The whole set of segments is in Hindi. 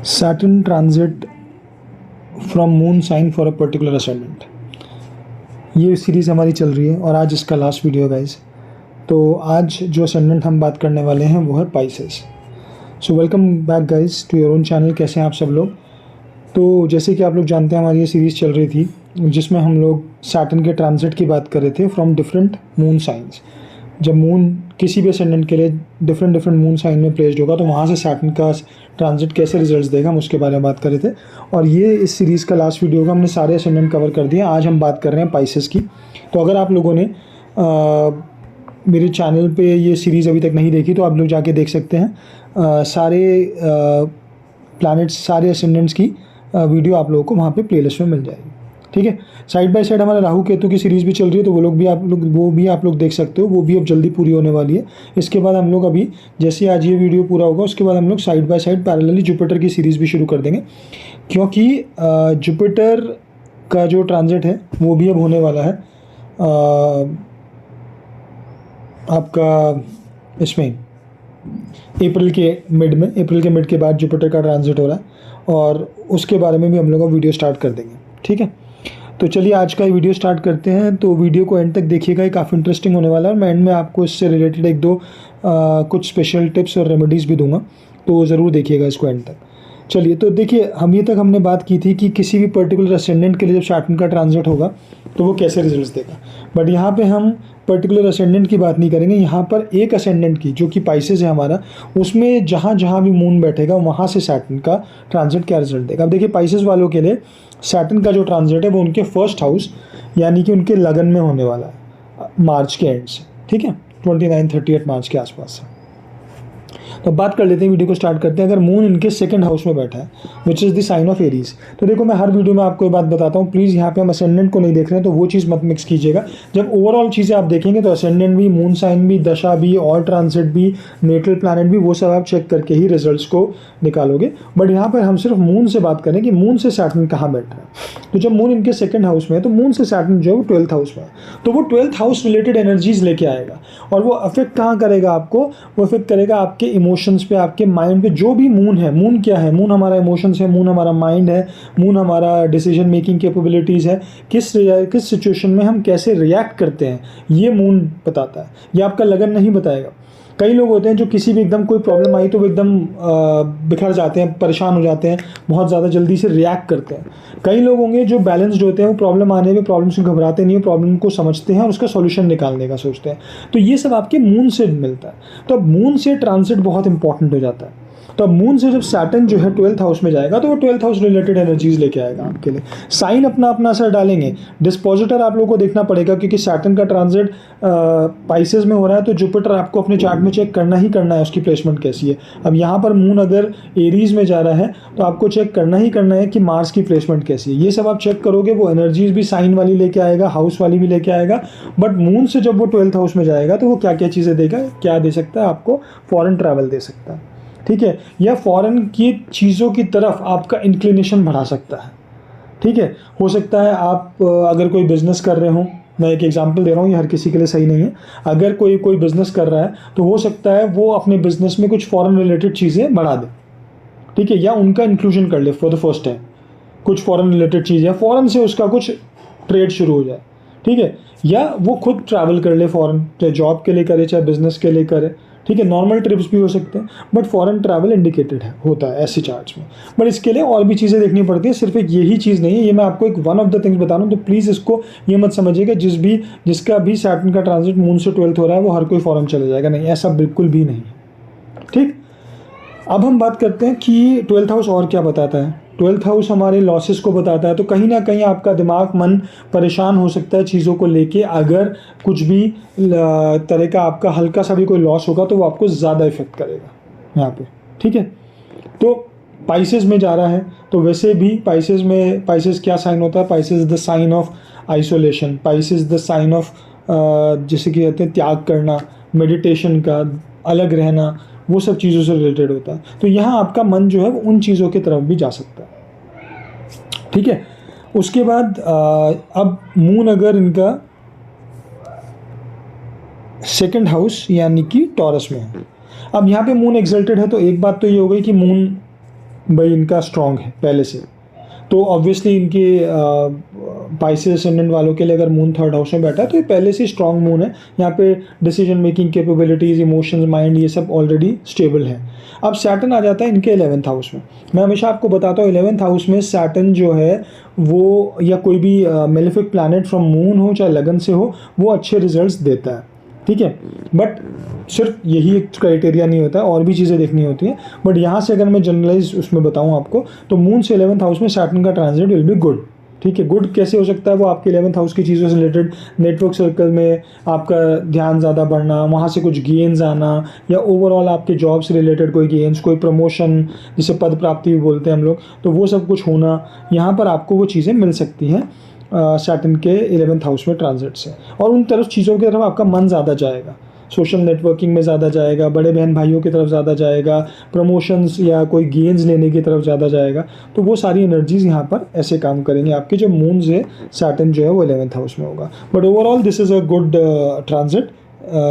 Saturn transit from moon sign for a particular ascendant। ये सीरीज़ हमारी चल रही है और आज इसका लास्ट वीडियो गाइस। तो आज जो असेंडेंट हम बात करने वाले हैं वो है Pisces. So welcome back guys to your own channel. कैसे हैं आप सब लोग? तो जैसे कि आप लोग जानते हैं हमारी ये सीरीज़ चल रही थी जिसमें हम लोग सैटर्न के ट्रांजिट की बात कर रहे थे फ्रॉम डिफरेंट मून साइंस। जब मून किसी भी असेंडेंट के लिए डिफरेंट मून साइन में प्लेस्ड होगा तो वहाँ से सैटर्न का ट्रांजिट कैसे रिजल्ट्स देगा हम उसके बारे में बात कर रहे थे। और ये इस सीरीज़ का लास्ट वीडियो होगा। हमने सारे असेंडेंट कवर कर दिए। आज हम बात कर रहे हैं पाइसेस की। तो अगर आप लोगों ने मेरे चैनल पे ये सीरीज़ अभी तक नहीं देखी तो आप लोग जाके देख सकते हैं। सारे प्लैनेट्स, सारे असेंडेंट्स की वीडियो आप लोगों को वहाँ पे प्लेलिस्ट में मिल जाएगी। ठीक है। साइड बाय साइड हमारा राहु केतु की सीरीज़ भी चल रही है तो वो भी आप लोग देख सकते हो। वो भी अब जल्दी पूरी होने वाली है। इसके बाद हम लोग अभी जैसे आज ये वीडियो पूरा होगा उसके बाद हम लोग side by side parallelly Jupiter की सीरीज़ भी शुरू कर देंगे, क्योंकि जुपिटर का जो ट्रांजिट है वो भी अब होने वाला है आपका इसमें अप्रैल के मिड के बाद जुपिटर का ट्रांजिट हो रहा है और उसके बारे में भी हम लोग वीडियो स्टार्ट कर देंगे। ठीक है। तो चलिए आज का वीडियो स्टार्ट करते हैं। तो वीडियो को एंड तक देखिएगा, ये काफ़ी इंटरेस्टिंग होने वाला है और मैं एंड में आपको इससे रिलेटेड एक दो कुछ स्पेशल टिप्स और रेमेडीज़ भी दूंगा, तो ज़रूर देखिएगा इसको एंड तक। चलिए, तो देखिए हमने बात की थी कि किसी भी पर्टिकुलर असेंडेंट के लिए जब सैटर्न का ट्रांजिट होगा तो वो कैसे रिजल्ट्स देगा। बट यहाँ पे हम पर्टिकुलर असेंडेंट की बात नहीं करेंगे। यहाँ पर एक असेंडेंट की जो कि पाइसेस है हमारा, उसमें जहाँ जहाँ भी मून बैठेगा वहाँ से सैटर्न का ट्रांजिट क्या रिजल्ट देगा। अब देखिए पाइसेस वालों के लिए सैटर्न का जो ट्रांजिट है वो उनके फर्स्ट हाउस यानी कि उनके लगन में होने वाला है मार्च के एंड से। ठीक है, 29-30 मार्च के आसपास से। तो बात कर लेते हैं, वीडियो को स्टार्ट करते हैं। अगर मून इनके सेकंड हाउस में बैठा है which is the sign of Aries, तो देखो मैं हर वीडियो में आपको ये बात बताता हूँ, प्लीज़ यहाँ पे हम असेंडेंट को नहीं देख रहे हैं तो वो चीज़ मत मिक्स कीजिएगा। जब ओवरऑल चीज़ें आप देखेंगे तो असेंडेंट भी, मून साइन भी, दशा भी और ट्रांजिट भी, नेटल प्लैनेट भी, वो सब आप चेक करके ही रिजल्ट्स को निकालोगे। बट यहाँ पर हम सिर्फ मून से बात करें कि मून से सैटर्न कहाँ बैठ रहा है। तो जब मून इनके सेकंड हाउस में है तो मून से सैटर्न जो है वो 12th हाउस में है, तो वो 12th हाउस रिलेटेड एनर्जीज लेके आएगा। और वो अफेक्ट कहाँ करेगा आपको? वो अफेक्ट करेगा आपके इमोशंस पे, आपके माइंड पे। जो भी मून है, मून क्या है? मून हमारा इमोशंस है, मून हमारा माइंड है, मून हमारा डिसीजन मेकिंग कैपेबिलिटीज़ है। किस सिचुएशन में हम कैसे रिएक्ट करते हैं ये मून बताता है, ये आपका लगन नहीं बताएगा। कई लोग होते हैं जो किसी भी एकदम कोई प्रॉब्लम आई तो वो एकदम बिखर जाते हैं, परेशान हो जाते हैं, बहुत ज़्यादा जल्दी से रिएक्ट करते हैं। कई लोग होंगे जो बैलेंस्ड होते हैं, वो प्रॉब्लम आने में प्रॉब्लम से घबराते नहीं है, प्रॉब्लम को समझते हैं और उसका सॉल्यूशन निकालने का सोचते हैं। तो ये सब आपके मून से मिलता है। तो अब मून से ट्रांजिट बहुत इंपॉर्टेंट हो जाता है। तो अब मून से जब सैटर्न जो है 12th हाउस में जाएगा तो वो 12th हाउस रिलेटेड एनर्जीज लेके आएगा आपके लिए। साइन अपना अपना असर डालेंगे। डिस्पोजिटर आप लोगों को देखना पड़ेगा, क्योंकि सैटर्न का ट्रांजिट पाइसेस में हो रहा है तो जुपिटर आपको अपने चार्ट में चेक करना ही करना है उसकी प्लेसमेंट कैसी है। अब यहाँ पर मून अगर एरीज में जा रहा है तो आपको चेक करना ही करना है कि मार्स की प्लेसमेंट कैसी है। ये सब आप चेक करोगे, वो एनर्जीज भी साइन वाली लेके आएगा, हाउस वाली भी लेके आएगा। बट मून से जब वो 12th हाउस में जाएगा तो वो क्या क्या चीज़ें देगा? क्या दे सकता है आपको? फॉरेन ट्रैवल दे सकता है। ठीक है, या फॉरेन की चीज़ों की तरफ आपका इंक्लिनेशन बढ़ा सकता है। ठीक है, हो सकता है आप अगर कोई बिजनेस कर रहे हो, मैं एक एग्जांपल दे रहा हूँ, ये हर किसी के लिए सही नहीं है। अगर कोई बिजनेस कर रहा है तो हो सकता है वो अपने बिजनेस में कुछ फॉरेन रिलेटेड चीज़ें बढ़ा दे। ठीक है, या उनका इंक्लूजन कर ले फॉर द फर्स्ट टाइम, कुछ फॉरेन रिलेटेड चीज़ें, फॉरेन से उसका कुछ ट्रेड शुरू हो जाए। ठीक है, या वो खुद ट्रैवल कर ले फॉरेन, चाहे जॉब के लिए करे चाहे बिजनेस के लिए करे। ठीक है, नॉर्मल ट्रिप्स भी हो सकते हैं बट फॉरेन ट्रैवल इंडिकेटेड होता है ऐसे चार्ट्स में। बट इसके लिए और भी चीज़ें देखनी पड़ती हैं, सिर्फ एक यही चीज़ नहीं है। ये मैं आपको एक वन ऑफ द थिंग्स बता रहा हूँ, तो प्लीज़ इसको ये मत समझिएगा जिसका भी सैटर्न का ट्रांजिट मून से 12th हो रहा है वो हर कोई फॉरेन चले जाएगा, नहीं, ऐसा बिल्कुल भी नहीं है। ठीक, अब हम बात करते हैं कि 12th हाउस और क्या बताता है। 12th हाउस हमारे लॉसेस को बताता है। तो कहीं ना कहीं आपका दिमाग, मन परेशान हो सकता है चीज़ों को लेके। अगर कुछ भी तरह का आपका हल्का सा भी कोई लॉस होगा तो वो आपको ज़्यादा इफेक्ट करेगा यहाँ पे। ठीक है, तो पाइसेस में जा रहा है तो वैसे भी पाइसेस क्या साइन होता है? Pisces the sign of isolation, Pisces the sign of जैसे कि कहते हैं त्याग करना, मेडिटेशन का, अलग रहना, वो सब चीज़ों से रिलेटेड होता है। तो यहाँ आपका मन जो है वो उन चीज़ों की तरफ भी जा सकता है। ठीक है, उसके बाद अब मून अगर इनका सेकंड हाउस यानी कि टॉरस में है, अब यहाँ पे मून एक्सल्टेड है तो एक बात तो ये हो गई कि मून भाई इनका स्ट्रॉन्ग है पहले से। तो ऑब्वियसली इनके पाइसेस असेंडेंट वालों के लिए अगर मून थर्ड हाउस में बैठा है तो ये पहले से स्ट्रॉन्ग मून है। यहाँ पे decision making capabilities, emotions, mind, ये सब ऑलरेडी स्टेबल है। अब सैटर्न आ जाता है इनके 11th हाउस में। मैं हमेशा आपको बताता हूँ 11th हाउस में सैटर्न जो है वो, या कोई भी मेलेफिक प्लैनेट फ्रॉम मून हो चाहे लगन से हो, वो अच्छे रिजल्ट्स देता है, ठीक है। बट सिर्फ यही एक क्राइटेरिया नहीं होता है, और भी चीज़ें देखनी होती हैं। बट यहाँ से अगर मैं जनरलाइज उसमें बताऊँ आपको, तो मून से 11th हाउस में सैटर्न का ट्रांजिट विल बी गुड, ठीक है। गुड कैसे हो सकता है? वो आपके 11th हाउस की चीज़ों से रिलेटेड, नेटवर्क सर्कल में आपका ध्यान ज़्यादा बढ़ना, वहाँ से कुछ गेन्स आना, या ओवरऑल आपके जॉब से रिलेटेड कोई गेन्स, कोई प्रमोशन, जिसे पद प्राप्ति भी बोलते हैं हम लोग, तो वो सब कुछ होना, यहाँ पर आपको वो चीज़ें मिल सकती हैं सैटर्न के 11th हाउस में ट्रांजिट से। और उन तरफ चीज़ों की तरफ आपका मन ज़्यादा जाएगा, सोशल नेटवर्किंग में ज़्यादा जाएगा, बड़े बहन भाइयों की तरफ ज़्यादा जाएगा, प्रमोशंस या कोई गेन्स लेने की तरफ ज़्यादा जाएगा। तो वो सारी एनर्जीज़ यहाँ पर ऐसे काम करेंगे आपके, जो मून से सैटर्न जो है वो 11th हाउस में होगा। But overall this is a good transit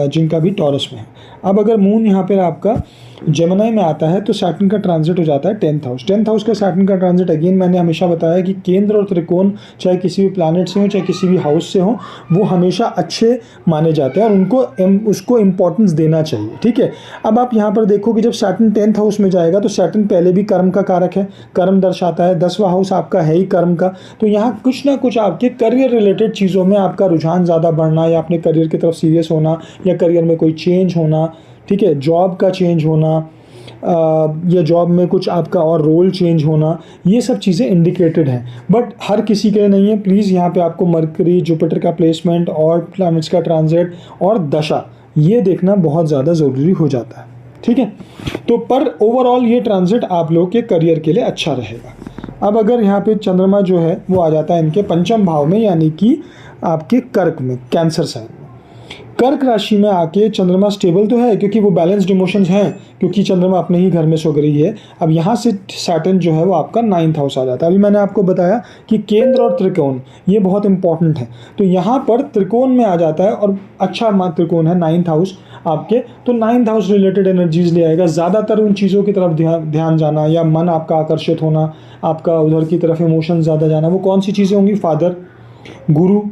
जिनका भी टॉरस में है। अब अगर मून यहाँ पर आपका जेमिनी में आता है तो सैटर्न का ट्रांजिट हो जाता है 10th हाउस। 10th हाउस का सैटर्न का ट्रांजिट, अगेन मैंने हमेशा बताया कि केंद्र और त्रिकोण चाहे किसी भी प्लैनेट से हो चाहे किसी भी हाउस से हो, वो हमेशा अच्छे माने जाते हैं और उनको उसको इम्पोर्टेंस देना चाहिए, ठीक है। अब आप यहाँ पर देखो कि जब सैटर्न 10th हाउस में जाएगा तो सैटर्न पहले भी कर्म का कारक है, कर्म दर्शाता है, 10वां हाउस आपका है ही कर्म का। तो यहाँ कुछ ना कुछ आपके करियर रिलेटेड चीज़ों में आपका रुझान ज़्यादा बढ़ना, या अपने करियर की तरफ सीरियस होना, या करियर में कोई चेंज होना, ठीक है, जॉब का चेंज होना, या जॉब में कुछ आपका और रोल चेंज होना, ये सब चीज़ें इंडिकेटेड हैं। बट हर किसी के लिए नहीं है। प्लीज़ यहाँ पे आपको मरकरी, जुपिटर का प्लेसमेंट और प्लैनेट्स का ट्रांजिट और दशा, ये देखना बहुत ज़्यादा ज़रूरी हो जाता है, ठीक है। तो पर ओवरऑल ये ट्रांजिट आप लोग के करियर के लिए अच्छा रहेगा। अब अगर यहाँ पे चंद्रमा जो है वो आ जाता है इनके 5वें भाव में, यानी कि आपके कर्क में, कैंसर साइन में। कर्क राशि में आके चंद्रमा स्टेबल तो है क्योंकि वो बैलेंस्ड इमोशंस हैं, क्योंकि चंद्रमा अपने ही घर में सो रही है। अब यहाँ से सैटर्न जो है वो आपका 9th हाउस आ जाता है। अभी मैंने आपको बताया कि केंद्र और त्रिकोण ये बहुत इंपॉर्टेंट है, तो यहाँ पर त्रिकोण में आ जाता है, और अच्छा त्रिकोण है 9th हाउस आपके, तो 9th हाउस रिलेटेड एनर्जीज ले आएगा। ज़्यादातर उन चीज़ों की तरफ ध्यान जाना, या मन आपका आकर्षित होना, आपका उधर की तरफ इमोशन ज़्यादा जाना। वो कौन सी चीज़ें होंगी? फादर, गुरु,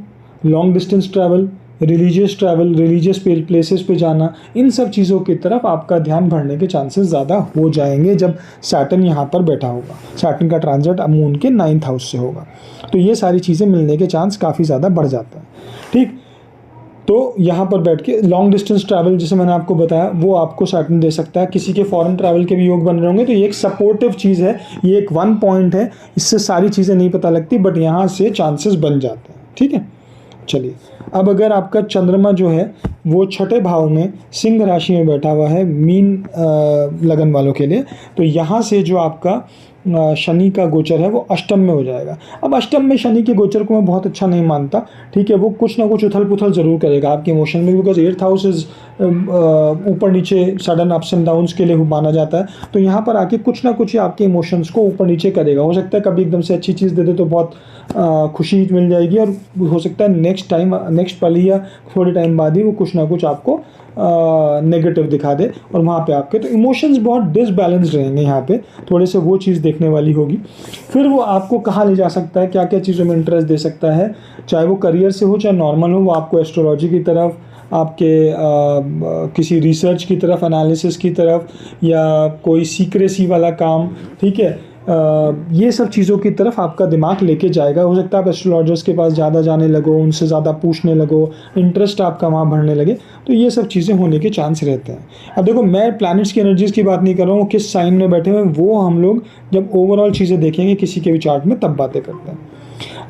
long distance travel, religious travel, religious places पे जाना, इन सब चीज़ों की तरफ आपका ध्यान बढ़ने के चांसेस ज़्यादा हो जाएंगे जब सैटर्न यहाँ पर बैठा होगा। सैटर्न का ट्रांजिट मून के 9th हाउस से होगा, तो ये सारी चीज़ें मिलने के चांस काफ़ी ज़्यादा बढ़ जाते हैं, ठीक। तो यहाँ पर बैठ के लॉन्ग डिस्टेंस ट्रैवल, जैसे मैंने आपको बताया, वो आपको सैटर्न दे सकता है। किसी के फॉरेन ट्रैवल के भी योग बन रहे होंगे, तो ये एक सपोर्टिव चीज़ है, ये एक 1 पॉइंट है। इससे सारी चीज़ें नहीं पता लगती, बट यहाँ से चांसेस बन जाते हैं, ठीक है। चलिए, अब अगर आपका चंद्रमा जो है वो 6ठे भाव में सिंह राशि में बैठा हुआ है, मीन लगन वालों के लिए, तो यहाँ से जो आपका शनि का गोचर है वो अष्टम में हो जाएगा। अब अष्टम में शनि के गोचर को मैं बहुत अच्छा नहीं मानता, ठीक है। वो कुछ ना कुछ उथल पुथल ज़रूर करेगा आपके इमोशन में, बिकॉज 8th हाउस इज ऊपर नीचे सडन अप्स एंड डाउन्स के लिए माना जाता है। तो यहाँ पर आके कुछ ना कुछ आपके इमोशंस को ऊपर नीचे करेगा। हो सकता है कभी एकदम से अच्छी चीज़ दे दे तो बहुत खुशी मिल जाएगी, और हो सकता है नेक्स्ट पल या थोड़े टाइम बाद ही वो कुछ ना कुछ आपको नेगेटिव दिखा दे, और वहाँ पे आपके तो इमोशंस बहुत डिसबैलेंस्ड रहेंगे। यहाँ पे थोड़े से वो चीज़ देखने वाली होगी। फिर वो आपको कहाँ ले जा सकता है, क्या क्या चीज़ों में इंटरेस्ट दे सकता है, चाहे वो करियर से हो चाहे नॉर्मल हो। वो आपको एस्ट्रोलॉजी की तरफ, आपके किसी रिसर्च की तरफ, एनालिसिस की तरफ, या कोई सीक्रेसी वाला काम, ठीक है, ये सब चीज़ों की तरफ आपका दिमाग लेके जाएगा। हो सकता है आप एस्ट्रोलॉजर्स के पास ज़्यादा जाने लगो, उनसे ज़्यादा पूछने लगो, इंटरेस्ट आपका वहाँ बढ़ने लगे, तो ये सब चीज़ें होने के चांस रहते हैं। अब देखो, मैं प्लैनेट्स की एनर्जीज़ की बात नहीं कर रहा हूँ, किस साइन में बैठे हुए, वो हम लोग जब ओवरऑल चीज़ें देखेंगे किसी के भी चार्ट में, तब बातें करते हैं।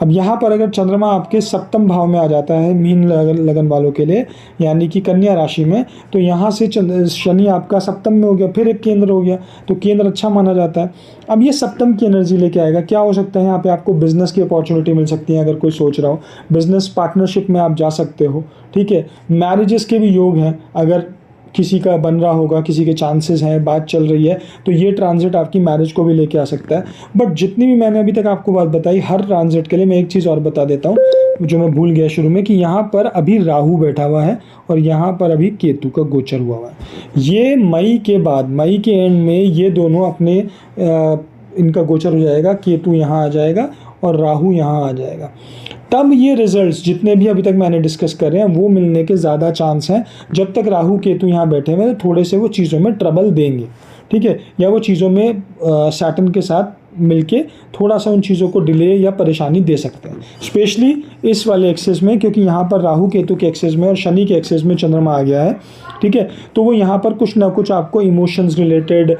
अब यहाँ पर अगर चंद्रमा आपके 7वें भाव में आ जाता है मीन लगन वालों के लिए, यानी कि कन्या राशि में, तो यहाँ से शनि आपका 7वें में हो गया, फिर एक केंद्र हो गया, तो केंद्र अच्छा माना जाता है। अब ये 7वें की एनर्जी लेके आएगा। क्या हो सकता है यहाँ पे आपको बिजनेस की अपॉर्चुनिटी मिल सकती है, अगर कोई सोच रहा हो बिजनेस पार्टनरशिप में आप जा सकते हो, ठीक है। मैरिजेस के भी योग हैं, अगर किसी का बन रहा होगा, किसी के चांसेस हैं, बात चल रही है, तो ये ट्रांजिट आपकी मैरिज को भी लेके आ सकता है। बट जितनी भी मैंने अभी तक आपको बात बताई, हर ट्रांजिट के लिए मैं एक चीज़ और बता देता हूँ जो मैं भूल गया शुरू में, कि यहाँ पर अभी राहु बैठा हुआ है और यहाँ पर अभी केतु का गोचर हुआ है। ये मई के बाद, मई के एंड में ये दोनों अपने इनका गोचर हो जाएगा, केतु यहाँ आ जाएगा और राहु यहाँ आ जाएगा, तब ये रिजल्ट्स जितने भी अभी तक मैंने डिस्कस कर रहे हैं वो मिलने के ज़्यादा चांस हैं। जब तक राहु केतु यहाँ बैठे हुए तो थोड़े से वो चीज़ों में ट्रबल देंगे, ठीक है, या वो चीज़ों में सैटर्न के साथ मिलके थोड़ा सा उन चीज़ों को डिले या परेशानी दे सकते हैं, स्पेशली इस वाले एक्सेस में, क्योंकि यहाँ पर राहु केतु के एक्सेस में और शनि के एक्सेस में चंद्रमा आ गया है, ठीक है। तो वो यहाँ पर कुछ ना कुछ आपको इमोशंस रिलेटेड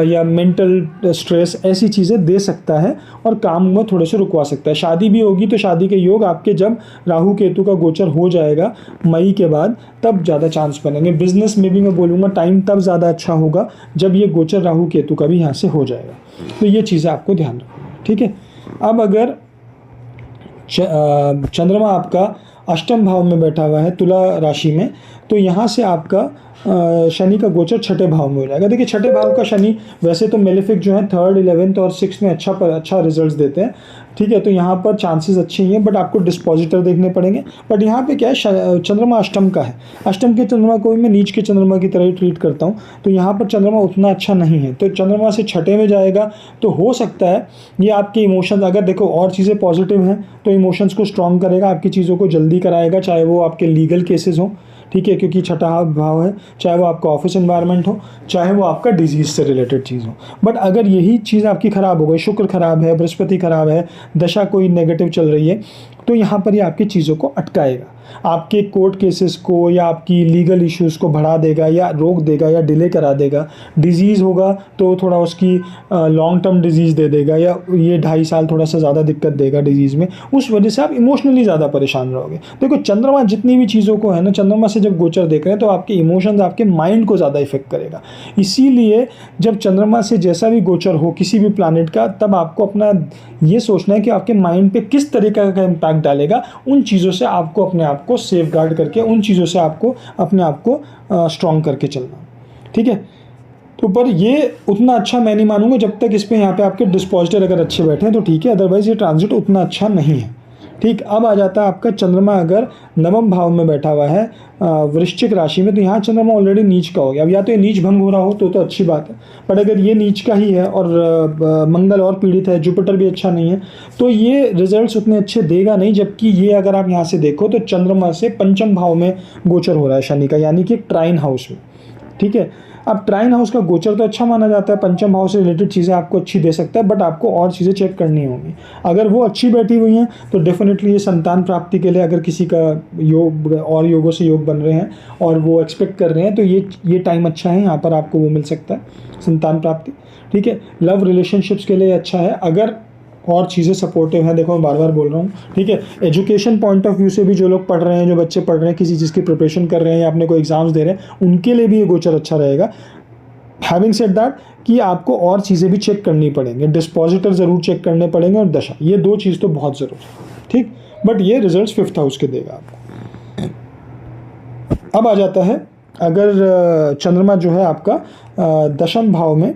या मेंटल स्ट्रेस ऐसी चीज़ें दे सकता है और काम में थोड़े से रुकवा सकता है। शादी भी होगी तो शादी के योग आपके जब राहु केतु का गोचर हो जाएगा मई के बाद, तब ज़्यादा चांस बनेंगे। बिजनेस में भी मैं बोलूँगा टाइम तब ज़्यादा अच्छा होगा जब ये गोचर राहु केतु का भी यहाँ से हो जाएगा। तो ये चीज़ें आपको ध्यान रखना, ठीक है। अब अगर चंद्रमा आपका अष्टम भाव में बैठा हुआ है तुला राशि में, तो यहाँ से आपका शनि का गोचर छठे भाव में हो जाएगा। देखिए छठे भाव का शनि वैसे तो मेलेफिक जो है 3rd, 11th और 6th में अच्छा रिजल्ट्स देते हैं, ठीक है। तो यहाँ पर चांसेस अच्छे ही हैं, बट आपको डिस्पोजिटर देखने पड़ेंगे। बट यहाँ पे क्या है, चंद्रमा अष्टम का है, अष्टम के चंद्रमा को भी मैं नीच के चंद्रमा की तरह ही ट्रीट करता हूँ, तो यहाँ पर चंद्रमा उतना अच्छा नहीं है। तो चंद्रमा से छठे में जाएगा तो हो सकता है ये आपके इमोशंस, अगर देखो और चीज़ें पॉजिटिव हैं तो इमोशंस को स्ट्रॉन्ग करेगा, आपकी चीज़ों को जल्दी कराएगा, चाहे वो आपके लीगल केसेस हों, ठीक है, क्योंकि छठा भाव है, चाहे वो आपका ऑफिस एनवायरनमेंट हो, चाहे वो आपका डिजीज़ से रिलेटेड चीज़ हो। बट अगर यही चीज़ आपकी ख़राब हो गई, शुक्र ख़राब है, बृहस्पति ख़राब है, दशा कोई नेगेटिव चल रही है, तो यहाँ पर ये आपकी चीज़ों को अटकाएगा, आपके कोर्ट केसेस को या आपकी लीगल इश्यूज़ को बढ़ा देगा या रोक देगा या डिले करा देगा। डिजीज़ होगा तो थोड़ा उसकी लॉन्ग टर्म डिजीज़ दे देगा, या ये 2.5 साल थोड़ा सा ज़्यादा दिक्कत देगा डिजीज़ में, उस वजह से आप इमोशनली ज़्यादा परेशान रहोगे। देखो चंद्रमा जितनी भी चीज़ों को है ना, चंद्रमा से जब गोचर देख रहे हैं तो आपके इमोशंस, आपके माइंड को ज़्यादा इफेक्ट करेगा। इसीलिए जब चंद्रमा से जैसा भी गोचर हो किसी भी प्लानिट का, तब आपको अपना ये सोचना है कि आपके माइंड पे किस तरीके का इम्पैक्ट डालेगा। उन चीज़ों से आपको अपने आप को सेफ गार्ड करके, उन चीज़ों से आपको अपने आप को स्ट्रॉन्ग करके चलना, ठीक है। तो पर ये उतना अच्छा मैं नहीं मानूंगा जब तक इस पे यहाँ पे आपके डिस्पोजिटर अगर अच्छे बैठे हैं तो ठीक है, अदरवाइज ये ट्रांजिट उतना अच्छा नहीं है, ठीक। अब आ जाता है आपका चंद्रमा अगर नवम भाव में बैठा हुआ है वृश्चिक राशि में, तो यहाँ चंद्रमा ऑलरेडी नीच का हो गया। अब या तो ये नीच भंग हो रहा हो तो अच्छी बात है, बट अगर ये नीच का ही है और मंगल और पीड़ित है, जुपिटर भी अच्छा नहीं है, तो ये रिजल्ट्स उतने अच्छे देगा नहीं। जबकि ये अगर आप यहाँ से देखो तो चंद्रमा से पंचम भाव में गोचर हो रहा है शनि का, यानी कि ट्राइन हाउस में, ठीक है। अब ट्राइन हाउस का गोचर तो अच्छा माना जाता है, पंचम भाव से रिलेटेड चीज़ें आपको अच्छी दे सकता है, बट आपको और चीज़ें चेक करनी होंगी। अगर वो अच्छी बैठी हुई हैं तो डेफिनेटली ये संतान प्राप्ति के लिए, अगर किसी का योग और योगों से योग बन रहे हैं और वो एक्सपेक्ट कर रहे हैं, तो ये टाइम अच्छा है, यहाँ पर आपको वो मिल सकता है संतान प्राप्ति, ठीक है। लव रिलेशनशिप्स के लिए अच्छा है अगर और चीज़ें सपोर्टिव हैं। देखो मैं बार बार बोल रहा हूँ, ठीक है। एजुकेशन पॉइंट ऑफ व्यू से भी जो लोग पढ़ रहे हैं, जो बच्चे पढ़ रहे हैं, किसी चीज़ की प्रिपरेशन कर रहे हैं या अपने को एग्जाम्स दे रहे हैं, उनके लिए भी ये गोचर अच्छा रहेगा। हैविंग सेड दैट कि आपको और चीज़ें भी चेक करनी पड़ेंगे, डिस्पोजिटर ज़रूर चेक करने पड़ेंगे और दशा, ये 2 चीज़ तो बहुत ज़रूरी है, ठीक। बट ये रिजल्ट्स 5th हाउस के देगा आपको। अब आ जाता है अगर चंद्रमा जो है आपका दशम भाव में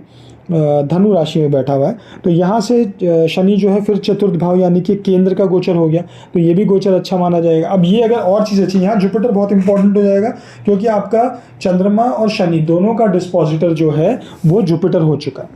धनु राशि में बैठा हुआ है, तो यहाँ से शनि जो है फिर चतुर्थ भाव यानी कि केंद्र का गोचर हो गया, तो ये भी गोचर अच्छा माना जाएगा। अब ये अगर और चीज़ अच्छी, यहाँ जुपिटर बहुत इंपॉर्टेंट हो जाएगा, क्योंकि आपका चंद्रमा और शनि दोनों का डिस्पोजिटर जो है वो जुपिटर हो चुका है,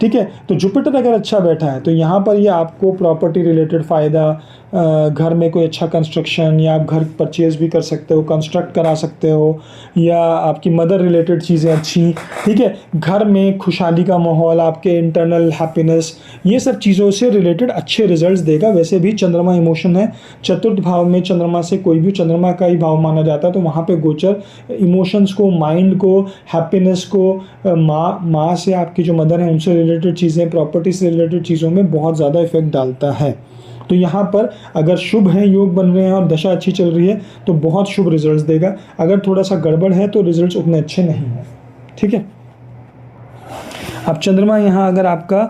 ठीक है। तो जुपिटर अगर अच्छा बैठा है तो यहाँ पर ये आपको प्रॉपर्टी रिलेटेड फ़ायदा, घर में कोई अच्छा कंस्ट्रक्शन, या आप घर परचेज़ भी कर सकते हो, कंस्ट्रक्ट करा सकते हो, या आपकी मदर रिलेटेड चीज़ें अच्छी, ठीक है। घर में खुशहाली का माहौल, आपके इंटरनल हैप्पीनेस, ये सब चीज़ों से रिलेटेड अच्छे रिजल्ट्स देगा। वैसे भी चंद्रमा इमोशन है, चतुर्थ भाव में चंद्रमा से कोई भी चंद्रमा का ही भाव माना जाता है, तो वहाँ पे गोचर इमोशंस को, माइंड को, हैप्पीनेस को, माँ से आपकी जो मदर है उनसे रिलेटेड चीज़ें, प्रॉपर्टी से रिलेटेड चीज़ों में बहुत ज़्यादा इफेक्ट डालता है। तो यहाँ पर अगर शुभ है, योग बन रहे हैं और दशा अच्छी चल रही है तो बहुत शुभ रिजल्ट्स देगा। अगर थोड़ा सा गड़बड़ है तो रिजल्ट्स उतने अच्छे नहीं हैं, ठीक है। अब चंद्रमा यहाँ अगर आपका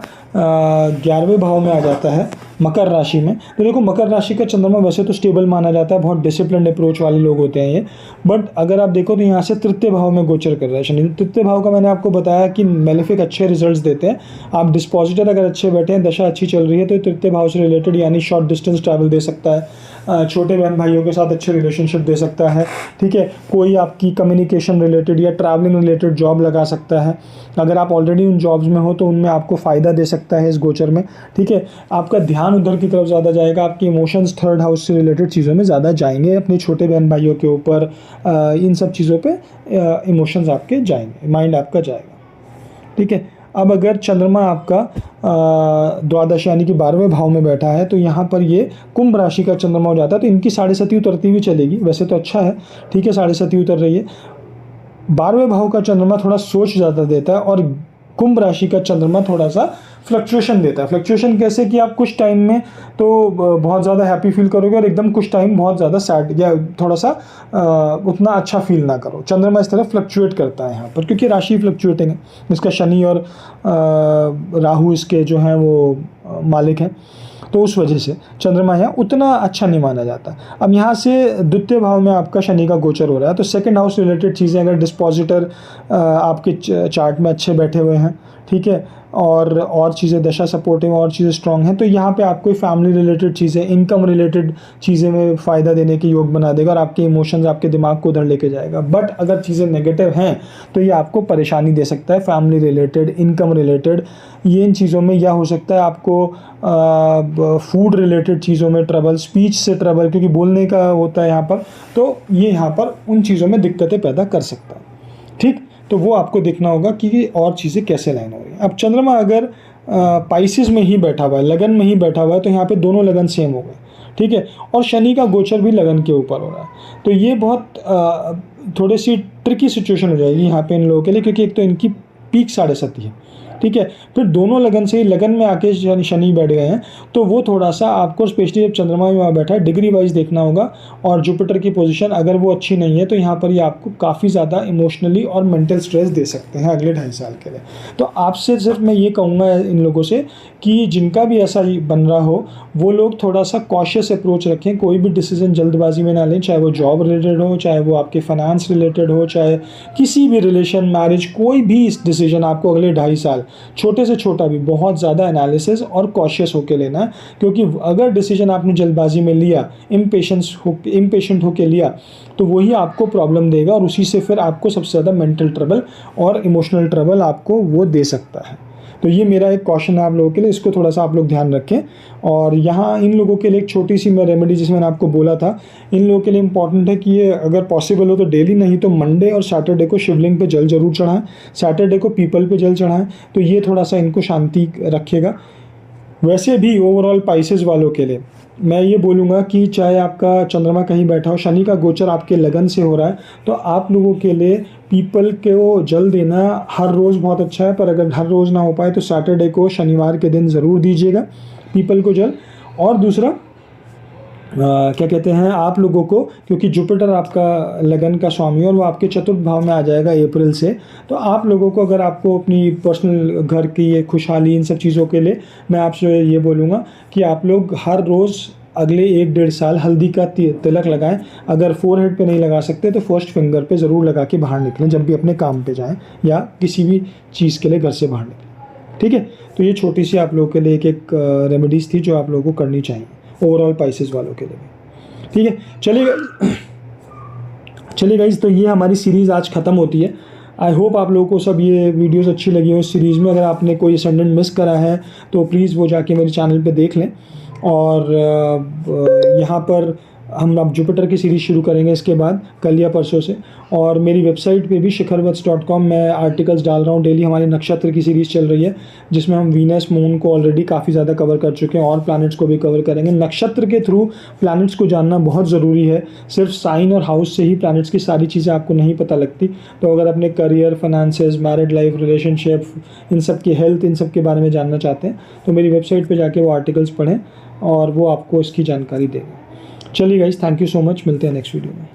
11वें भाव में आ जाता है, मकर राशि में। तो देखो मकर राशि का चंद्रमा वैसे तो स्टेबल माना जाता है, बहुत डिसिप्लिन अप्रोच वाले लोग होते हैं ये, बट अगर आप देखो तो यहाँ से तृतीय भाव में गोचर कर रहा है शनि। तृतीय भाव का मैंने आपको बताया कि मेलेफिक अच्छे रिजल्ट्स देते हैं। आप डिस्पोजिटर अगर अच्छे बैठे हैं, दशा अच्छी चल रही है, तो तृतीय भाव से रिलेटेड यानी शॉर्ट डिस्टेंस ट्रैवल दे सकता है, छोटे बहन भाइयों के साथ अच्छे रिलेशनशिप दे सकता है, ठीक है। कोई आपकी कम्युनिकेशन रिलेटेड या ट्रैवलिंग रिलेटेड जॉब लगा सकता है। अगर आप ऑलरेडी उन जॉब्स में हो तो उनमें आपको फ़ायदा दे सकता है इस गोचर में, ठीक है। आपका ध्यान उधर की तरफ ज़्यादा जाएगा, आपके इमोशंस थर्ड हाउस से रिलेटेड चीज़ों में ज़्यादा जाएंगे, अपने छोटे बहन भाइयों के ऊपर, इन सब चीज़ों पे इमोशंस आपके जाएंगे, माइंड आपका जाएगा, ठीक है। अब अगर चंद्रमा आपका द्वादश यानी कि 12वें भाव में बैठा है, तो यहाँ पर ये कुंभ राशि का चंद्रमा हो जाता है, तो इनकी 7.5 उतरती हुई चलेगी, वैसे तो अच्छा है, ठीक है, 7.5 उतर रही है। 12वें भाव का चंद्रमा थोड़ा सोच ज़्यादा देता है, और कुंभ राशि का चंद्रमा थोड़ा सा फ्लक्चुएशन देता है। फ्लक्चुएशन कैसे कि आप कुछ टाइम में तो बहुत ज़्यादा हैप्पी फील करोगे और एकदम कुछ टाइम बहुत ज़्यादा सैड या थोड़ा सा उतना अच्छा फील ना करो। चंद्रमा इस तरह फ्लक्चुएट करता है यहाँ पर, क्योंकि राशि फ्लक्चुएटिंग है, इसका शनि और राहु इसके जो हैं वो मालिक हैं, तो उस वजह से चंद्रमा यहाँ उतना अच्छा नहीं माना जाता। अब यहाँ से द्वितीय भाव में आपका शनि का गोचर हो रहा है, तो सेकंड हाउस रिलेटेड चीज़ें, अगर डिस्पोजिटर आपके चार्ट में अच्छे बैठे हुए हैं, ठीक है, और चीज़ें दशा सपोर्टिव और चीज़ें स्ट्रांग हैं, तो यहाँ पे आपको फैमिली रिलेटेड चीज़ें, इनकम रिलेटेड चीज़ें में फ़ायदा देने के योग बना देगा और आपके इमोशंस, आपके दिमाग को उधर लेके जाएगा। बट अगर चीज़ें नेगेटिव हैं तो ये आपको परेशानी दे सकता है, फैमिली रिलेटेड, इनकम रिलेटेड, ये इन चीज़ों में यह हो सकता है आपको फूड रिलेटेड चीज़ों में ट्रबल, स्पीच से ट्रबल, क्योंकि बोलने का होता है यहाँ पर, तो ये यहाँ पर उन चीज़ों में दिक्कतें पैदा कर सकता है, ठीक। तो वो आपको देखना होगा कि और चीज़ें कैसे लाइन हो रही हैं। अब चंद्रमा अगर पाइसिस में ही बैठा हुआ है, लगन में ही बैठा हुआ है, तो यहाँ पे दोनों लगन सेम हो गए, ठीक है, और शनि का गोचर भी लगन के ऊपर हो रहा है, तो ये बहुत थोड़ी सी ट्रिकी सिचुएशन हो जाएगी यहाँ पे इन लोगों के लिए, क्योंकि एक तो इनकी पीक 7.5 है, ठीक है, फिर दोनों लगन से ही लगन में आके शनि बैठ गए हैं, तो वो थोड़ा सा आपको, स्पेशली जब चंद्रमा में वहाँ बैठा है, डिग्री वाइज देखना होगा। और जुपिटर की पोजीशन अगर वो अच्छी नहीं है तो यहाँ पर ये आपको काफ़ी ज़्यादा इमोशनली और मेंटल स्ट्रेस दे सकते हैं अगले 2.5 साल के लिए। तो आपसे सिर्फ मैं ये कहूँगा इन लोगों से कि जिनका भी ऐसा बन रहा हो, वो लोग थोड़ा सा कॉशियस अप्रोच रखें, कोई भी डिसीजन जल्दबाजी में ना लें, चाहे वो जॉब रिलेटेड हो, चाहे वो आपके फाइनेंस रिलेटेड हो, चाहे किसी भी रिलेशन, मैरिज, कोई भी डिसीजन आपको अगले 2.5 साल, छोटे से छोटा भी, बहुत ज़्यादा एनालिसिस और कॉशियस होकर लेना है। क्योंकि अगर डिसीजन आपने जल्दबाजी में लिया, इम्पेशेंट होकर लिया, तो वही आपको प्रॉब्लम देगा और उसी से फिर आपको सबसे ज़्यादा मेंटल ट्रबल और इमोशनल ट्रबल आपको वो दे सकता है। तो ये मेरा एक कॉशन है आप लोगों के लिए, इसको थोड़ा सा आप लोग ध्यान रखें। और यहाँ इन लोगों के लिए एक छोटी सी मैं रेमेडी, जिसमें मैंने आपको बोला था, इन लोगों के लिए इंपॉर्टेंट है कि ये अगर पॉसिबल हो तो डेली नहीं तो मंडे और सैटरडे को शिवलिंग पे जल जरूर चढ़ाएं, सैटरडे को पीपल पे जल चढ़ाएं, तो ये थोड़ा सा इनको शांति रखेगा। वैसे भी ओवरऑल पाइसेस वालों के लिए मैं ये बोलूँगा कि चाहे आपका चंद्रमा कहीं बैठा हो, शनि का गोचर आपके लगन से हो रहा है, तो आप लोगों के लिए पीपल को जल देना हर रोज़ बहुत अच्छा है, पर अगर हर रोज़ ना हो पाए तो सैटरडे को, शनिवार के दिन ज़रूर दीजिएगा पीपल को जल। और दूसरा क्या कहते हैं, आप लोगों को, क्योंकि जुपिटर आपका लगन का स्वामी है और वो आपके चतुर्थ भाव में आ जाएगा अप्रैल से, तो आप लोगों को, अगर आपको अपनी पर्सनल घर की ये खुशहाली, इन सब चीज़ों के लिए मैं आपसे ये बोलूँगा कि आप लोग हर रोज़ अगले 1-1.5 साल हल्दी का तिलक लगाएं। अगर फोरहेड पे नहीं लगा सकते तो फर्स्ट फिंगर पे ज़रूर लगा के बाहर निकलें जब भी अपने काम पे जाएं या किसी भी चीज़ के लिए घर से बाहर निकलें, ठीक है। तो ये छोटी सी आप लोगों के लिए एक रेमेडीज़ थी जो आप लोगों को करनी चाहिए ओवरऑल पाइसेस वालों के लिए, ठीक है। चलिए गाइस, तो ये हमारी सीरीज़ आज ख़त्म होती है। आई होप आप लोगों को सब ये वीडियोस अच्छी लगी हो इस सीरीज़ में। अगर आपने कोई सेगमेंट मिस करा है तो प्लीज़ वो जाके मेरे चैनल पे देख लें। और यहाँ पर हम अब जुपिटर की सीरीज़ शुरू करेंगे इसके बाद, कल या परसों से। और मेरी वेबसाइट पे भी शिखरवत्स.com मैं आर्टिकल्स डाल रहा हूँ डेली। हमारी नक्षत्र की सीरीज़ चल रही है जिसमें हम वीनस, मून को ऑलरेडी काफ़ी ज़्यादा कवर कर चुके हैं और प्लैनेट्स को भी कवर करेंगे। नक्षत्र के थ्रू प्लैनेट्स को जानना बहुत ज़रूरी है, सिर्फ साइन और हाउस से ही प्लैनेट्स की सारी चीज़ें आपको नहीं पता लगती। तो अगर अपने career, finances, married life, relationship, इन सब की हेल्थ, इन सब के बारे में जानना चाहते हैं तो मेरी वेबसाइट पर जाके वो आर्टिकल्स पढ़ें और वो आपको इसकी जानकारी देंगे। चलिए guys, thank you so much, मिलते हैं नेक्स्ट वीडियो में।